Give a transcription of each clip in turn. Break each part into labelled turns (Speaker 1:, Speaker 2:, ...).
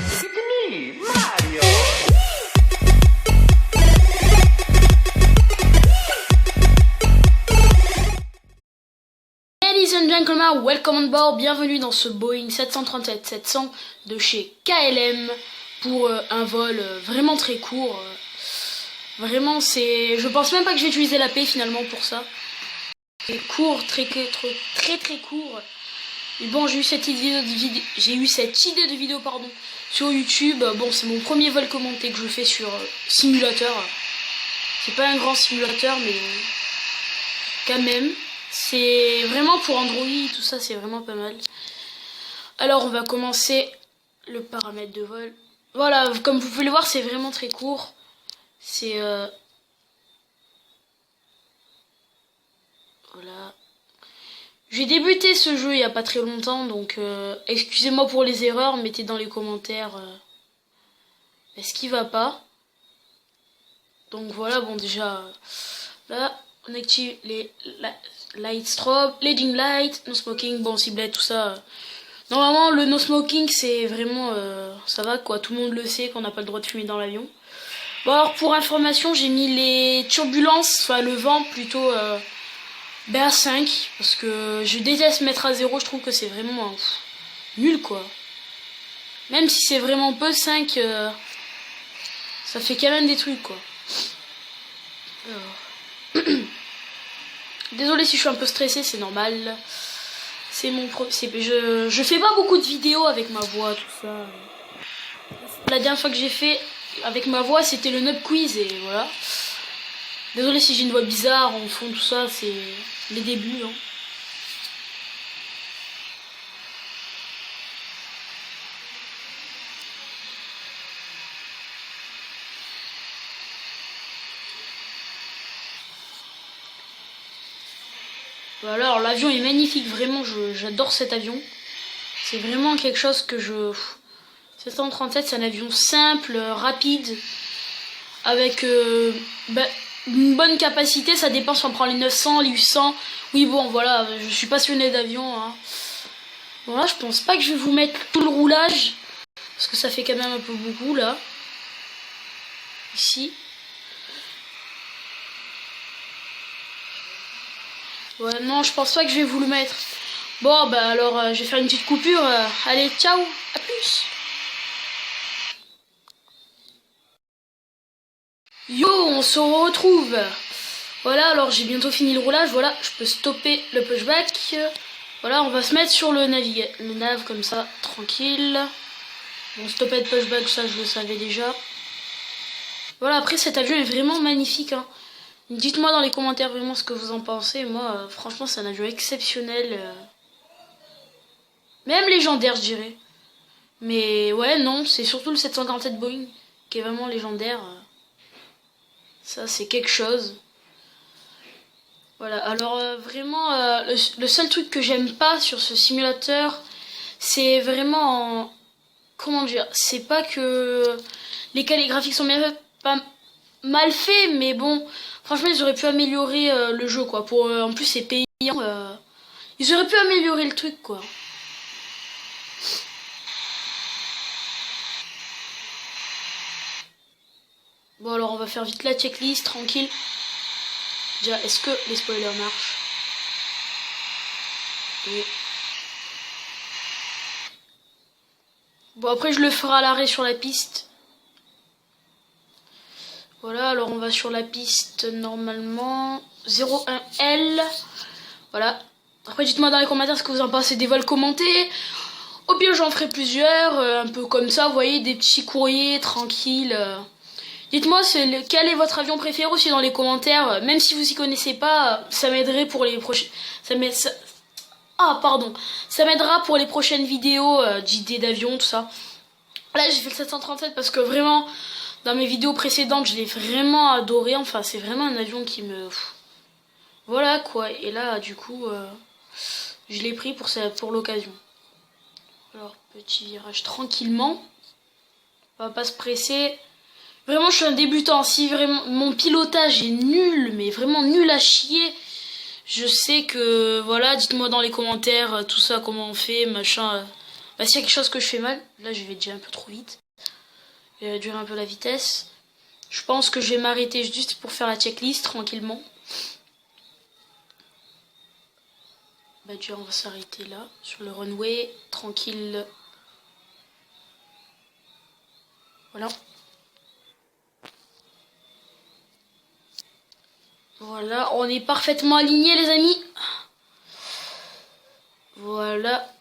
Speaker 1: It's me, Mario.
Speaker 2: Ladies and gentlemen, welcome on board, bienvenue dans ce Boeing 737-700 de chez KLM pour un vol vraiment très court. Vraiment, je pense même pas que je vais utiliser la paix finalement pour ça. C'est court, très court. Et bon, j'ai eu cette idée de vidéo sur YouTube. Bon, c'est mon premier vol commenté que je fais sur simulateur. C'est pas un grand simulateur, mais quand même. C'est vraiment pour Android, tout ça, c'est vraiment pas mal. Alors, on va commencer le paramètre de vol. Voilà, comme vous pouvez le voir, c'est vraiment très court. C'est... Voilà. J'ai débuté ce jeu il y a pas très longtemps, donc excusez-moi pour les erreurs, mettez dans les commentaires ce qui va pas. Donc voilà, bon déjà, là, on active les light strobe, leading light, no smoking, bon ciblette, tout ça. Normalement, le no smoking, c'est vraiment, ça va quoi, tout le monde le sait qu'on n'a pas le droit de fumer dans l'avion. Bon alors, pour information, j'ai mis les turbulences, enfin le vent plutôt... à 5, parce que je déteste mettre à 0, je trouve que c'est vraiment nul quoi. Même si c'est vraiment peu, 5, ça fait quand même des trucs quoi. Désolé si je suis un peu stressé, c'est normal. C'est mon je fais pas beaucoup de vidéos avec ma voix, tout ça. La dernière fois que j'ai fait avec ma voix, c'était le Nub Quiz et voilà. Désolé si j'ai une voix bizarre en fond, tout ça, c'est les débuts. Hein. Voilà, alors l'avion est magnifique, vraiment, j'adore cet avion. C'est vraiment quelque chose que je... 737, c'est un avion simple, rapide, avec... une bonne capacité, ça dépend si on prend les 900, les 800. Oui, bon, voilà, je suis passionné d'avion. Hein. Bon, là, je pense pas que je vais vous mettre tout le roulage. Parce que ça fait quand même un peu beaucoup, là. Ici. Ouais, non, je pense pas que je vais vous le mettre. Bon, bah alors, je vais faire une petite coupure. Allez, ciao, à plus. Yo, on se retrouve. Voilà, alors j'ai bientôt fini le roulage. Voilà, je peux stopper le pushback. Voilà, on va se mettre sur le nav comme ça, tranquille. Bon, stopper de pushback, ça je le savais déjà. Voilà, après cet avion est vraiment magnifique. Hein. Dites-moi dans les commentaires vraiment ce que vous en pensez. Moi, franchement, c'est un avion exceptionnel. Même légendaire, je dirais. Mais ouais, non, c'est surtout le 747 Boeing qui est vraiment légendaire. Ça, c'est quelque chose. Voilà, alors vraiment, le seul truc que j'aime pas sur ce simulateur, c'est vraiment... Comment dire? C'est pas que les graphiques sont pas mal faits, mais bon, franchement, ils auraient pu améliorer le jeu, quoi. En plus, c'est payant. Ils auraient pu améliorer le truc, quoi. Bon, alors on va faire vite la checklist, tranquille. Déjà, est-ce que les spoilers marchent? Oui. Bon, après, je le ferai à l'arrêt sur la piste. Voilà, alors on va sur la piste normalement. 01L. Voilà. Après, dites-moi dans les commentaires ce que vous en pensez des vols commentés. Au pire, j'en ferai plusieurs. Un peu comme ça, vous voyez, des petits courriers tranquilles. Dites-moi quel est votre avion préféré aussi dans les commentaires. Même si vous y connaissez pas, ça m'aiderait pour les prochaines... Ça m'aidera pour les prochaines vidéos d'idées d'avion, tout ça. Là, j'ai fait le 737 parce que vraiment, dans mes vidéos précédentes, je l'ai vraiment adoré. Enfin, c'est vraiment un avion qui me... Voilà, quoi. Et là, du coup, je l'ai pris pour l'occasion. Alors, petit virage tranquillement. On va pas se presser. Vraiment, je suis un débutant. Si vraiment mon pilotage est nul, mais vraiment nul à chier... Je sais que, voilà, dites-moi dans les commentaires tout ça, comment on fait, machin. Bah, s'il y a quelque chose que je fais mal, là je vais déjà un peu trop vite. Je vais réduire un peu la vitesse. Je pense que je vais m'arrêter juste pour faire la checklist tranquillement. Bah déjà on va s'arrêter là, sur le runway, tranquille. Voilà. Voilà, on est parfaitement alignés les amis. Voilà.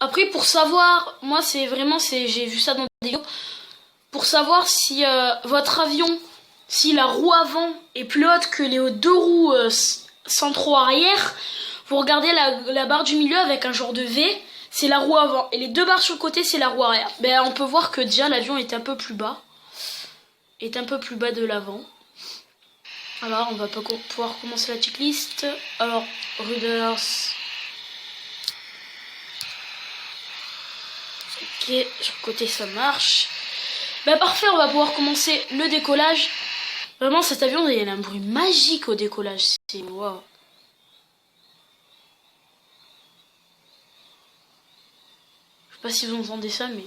Speaker 2: Après pour savoir, moi c'est vraiment, j'ai vu ça dans des vidéos, pour savoir si votre avion, si la roue avant est plus haute que les deux roues centraux arrière, vous regardez la barre du milieu avec un genre de V, c'est la roue avant. Et les deux barres sur le côté, c'est la roue arrière. Ben, on peut voir que déjà l'avion est un peu plus bas. Est un peu plus bas de l'avant. Alors, on va pas pouvoir commencer la checklist. Alors, ruders. Ok, sur le côté ça marche. Ben parfait, on va pouvoir commencer le décollage. Vraiment, cet avion, il a un bruit magique au décollage. C'est waouh. Je sais pas si vous entendez ça, mais...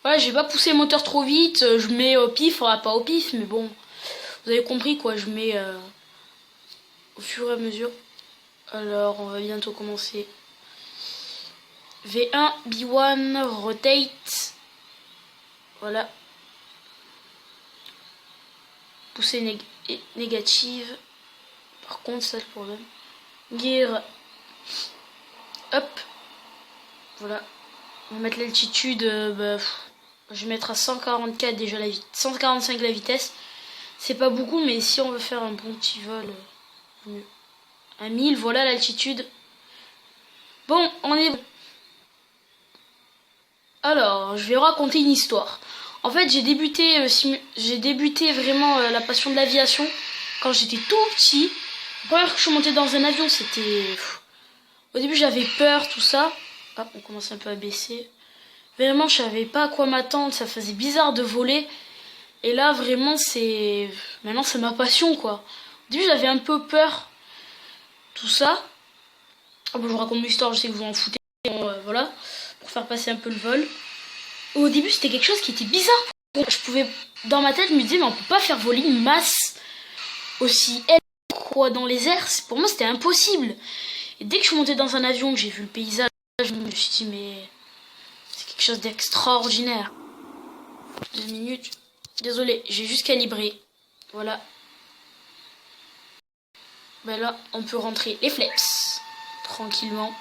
Speaker 2: Voilà, j'ai pas poussé le moteur trop vite. Je mets au pif, enfin pas au pif, mais bon... Vous avez compris quoi, je mets au fur et à mesure. Alors, on va bientôt commencer. V1, B1, rotate. Voilà. Poussée négative. Par contre, ça le problème. Gear. Hop. Voilà. On va mettre l'altitude. Je vais mettre à 144 déjà la vitesse. 145 la vitesse. C'est pas beaucoup, mais si on veut faire un bon petit vol, mieux. À 1000, voilà l'altitude. Bon, on est bon. Alors, je vais raconter une histoire. En fait, j'ai débuté vraiment la passion de l'aviation quand j'étais tout petit. La première fois que je suis montée dans un avion, c'était... Au début, j'avais peur, tout ça. Hop, on commence un peu à baisser. Vraiment, je savais pas à quoi m'attendre. Ça faisait bizarre de voler. Et là, vraiment, c'est... Maintenant, c'est ma passion, quoi. Au début, j'avais un peu peur. Tout ça. Ah bon, je vous raconte l'histoire, je sais que vous en foutez. Bon, voilà. Pour faire passer un peu le vol. Au début, c'était quelque chose qui était bizarre. Je pouvais, dans ma tête, me dire, mais on peut pas faire voler une masse aussi élevée, quoi, dans les airs. Pour moi, c'était impossible. Et dès que je suis montée dans un avion, que j'ai vu le paysage, je me suis dit, mais c'est quelque chose d'extraordinaire. 2 minutes. Désolé, j'ai juste calibré. Voilà. Ben là, on peut rentrer les flaps. Tranquillement.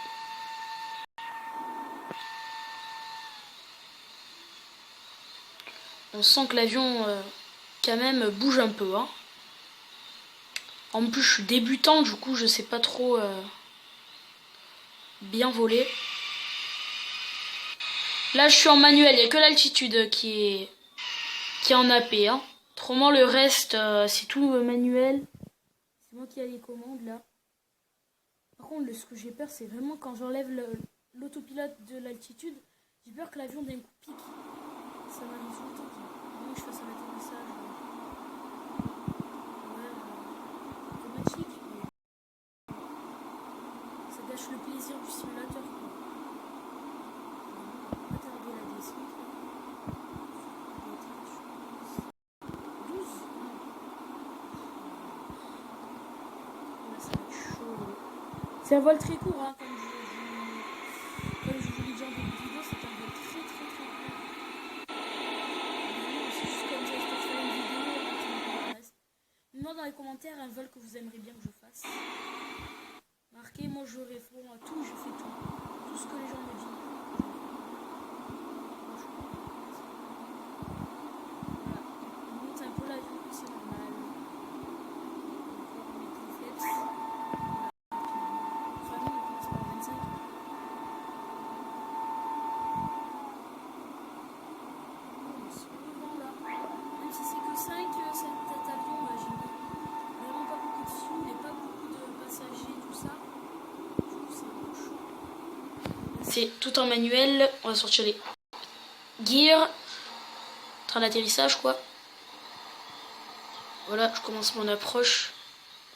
Speaker 2: On sent que l'avion, quand même, bouge un peu. Hein. En plus, je suis débutant, du coup, je sais pas trop bien voler. Là, je suis en manuel. Il n'y a que l'altitude qui est en AP. Hein. Autrement, le reste, c'est tout manuel. C'est moi qui ai les commandes, là. Par contre, ce que j'ai peur, c'est vraiment quand j'enlève l'autopilote de l'altitude. J'ai peur que l'avion d'un coup pique. Ça m'arrive tout le temps. Avant que je fasse un atterrissage. Automatique. Ça gâche le plaisir du simulateur. On va tarder la descente. 12. Là, ça va être chaud. C'est un vol très court, hein, comme je vous l'ai dit en début de vidéo, c'est un vol très court. C'est juste comme ça, je peux faire une vidéo. Moi dans les commentaires un vol que vous aimeriez bien que je fasse. Marquez, moi je réponds à tout, je fais tout. Tout ce que les gens me disent. Voilà. On monte un peu l'avion, c'est normal. On met les flaps. Vraiment, on commence par 25. Même si c'est que 5, cet avion, j'ai mis vraiment pas beaucoup de fuel et pas beaucoup de passagers, tout ça. Du coup, c'est chaud. C'est tout en manuel. On va sortir les gear. Train d'atterrissage quoi. Voilà, je commence mon approche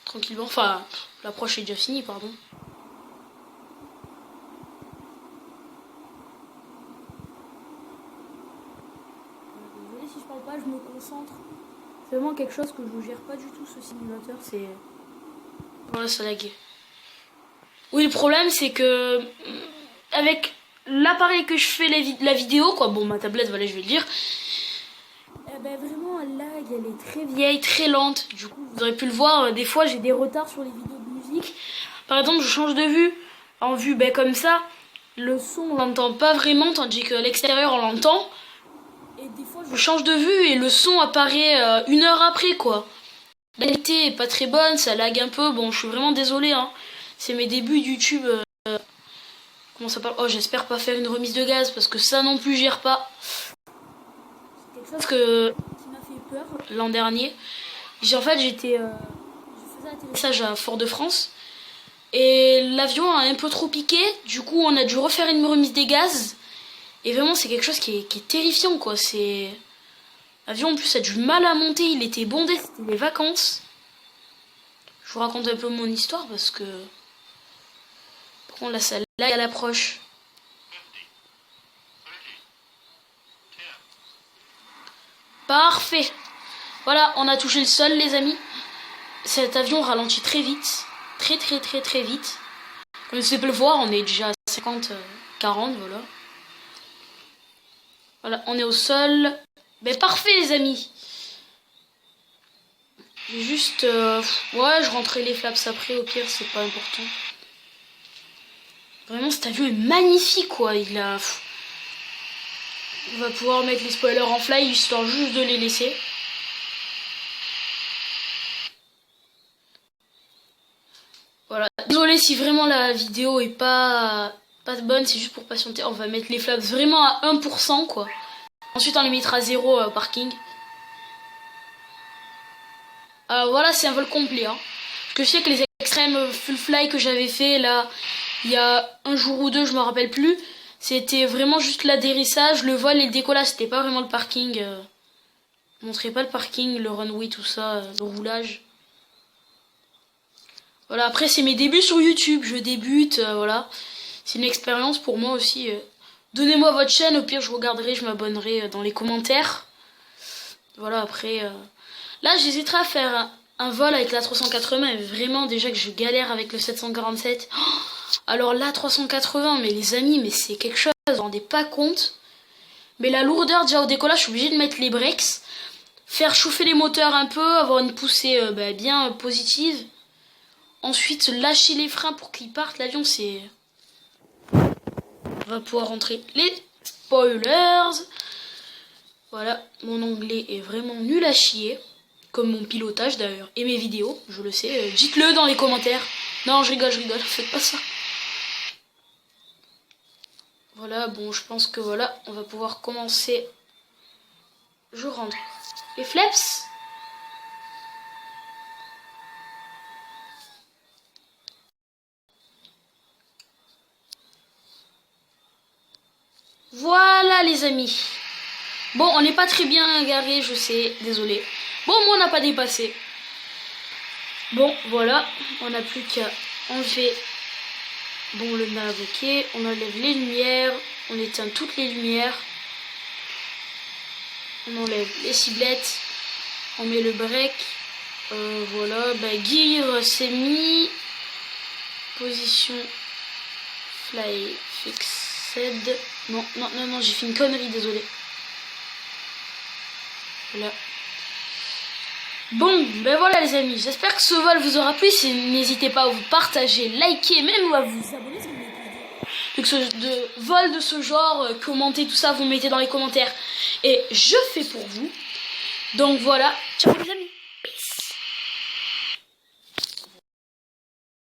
Speaker 2: tranquillement. Enfin, l'approche est déjà finie, pardon. Désolé si je parle pas, je me concentre. C'est vraiment quelque chose que je ne gère pas du tout ce simulateur. C'est. Voilà, ça lag. Oui, le problème c'est que avec l'appareil que je fais la vidéo, quoi. Bon, ma tablette, voilà, je vais le dire. Ben vraiment, elle lag, elle est très vieille, très lente. Du coup, vous aurez pu le voir, des fois j'ai des retards sur les vidéos de musique. Par exemple, je change de vue. En vue, ben comme ça, le son on l'entend pas vraiment, tandis que l'extérieur on l'entend. Et des fois, je change de vue et le son apparaît 1 heure après, quoi. La qualité est pas très bonne, ça lag un peu. Bon, je suis vraiment désolé, hein. C'est mes débuts de YouTube. Comment ça parle? Oh, j'espère pas faire une remise de gaz parce que ça non plus, je gère pas. Chose qui m'a fait peur l'an dernier. En fait, je faisais atterrissage à Fort-de-France et l'avion a un peu trop piqué. Du coup, on a dû refaire une remise des gaz. Et vraiment, c'est quelque chose qui est terrifiant, quoi. L'avion, en plus, a du mal à monter. Il était bondé, c'était les vacances. Je vous raconte un peu mon histoire parce que... Par contre, là, ça lag à l'approche. Parfait. Voilà, on a touché le sol, les amis. Cet avion ralentit très vite. Très vite. Comme vous pouvez le voir, on est déjà à 50, 40, voilà. Voilà, on est au sol. Ben parfait, les amis. Juste... ouais, je rentrerai les flaps après, au pire, c'est pas important. Vraiment, cet avion est magnifique, quoi. On va pouvoir mettre les spoilers en fly, histoire juste de les laisser. Voilà. Désolé si vraiment la vidéo est pas bonne, c'est juste pour patienter. On va mettre les flaps vraiment à 1%, quoi. Ensuite, on les mettra à 0 parking. Alors voilà, c'est un vol complet. Hein. Parce que je sais que les extrêmes full fly que j'avais fait là, il y a un jour ou deux, je me rappelle plus. C'était vraiment juste l'atterrissage, le vol et le décollage. C'était pas vraiment le parking. Je montrais pas le parking, le runway, tout ça, le roulage. Voilà, après c'est mes débuts sur YouTube. Je débute, voilà. C'est une expérience pour moi aussi. Donnez-moi votre chaîne, au pire je regarderai, je m'abonnerai dans les commentaires. Voilà, après... Là j'hésiterai à faire un vol avec la 380. Mais vraiment déjà que je galère avec le 747. Oh, alors là 380, mais les amis, mais c'est quelque chose, vous vous rendez pas compte. Mais la lourdeur déjà au décollage, je suis obligée de mettre les breaks. Faire chauffer les moteurs un peu, avoir une poussée bien positive. Ensuite lâcher les freins pour qu'ils partent. L'avion c'est... On va pouvoir rentrer les spoilers. Voilà, mon anglais est vraiment nul à chier. Comme mon pilotage d'ailleurs. Et mes vidéos, je le sais. Dites-le dans les commentaires. Non, je rigole, faites pas ça. Voilà, bon, je pense que voilà, on va pouvoir commencer. Je rentre les flaps. Voilà les amis. Bon, on n'est pas très bien garé, je sais, désolé. Bon, moi on n'a pas dépassé. Bon, voilà, on n'a plus qu'à enlever bon, le nav, ok. On enlève les lumières, on éteint toutes les lumières. On enlève les ciblettes, on met le break. Voilà, gear c'est mis. Position fly fixed. Non, j'ai fait une connerie, désolé. Voilà. Bon, ben voilà les amis, j'espère que ce vol vous aura plu. N'hésitez pas à vous partager, liker, même ou à vous abonner si vous voulez plus de vol de ce genre, commenter tout ça, vous mettez dans les commentaires. Et je fais pour vous. Donc voilà, ciao les amis.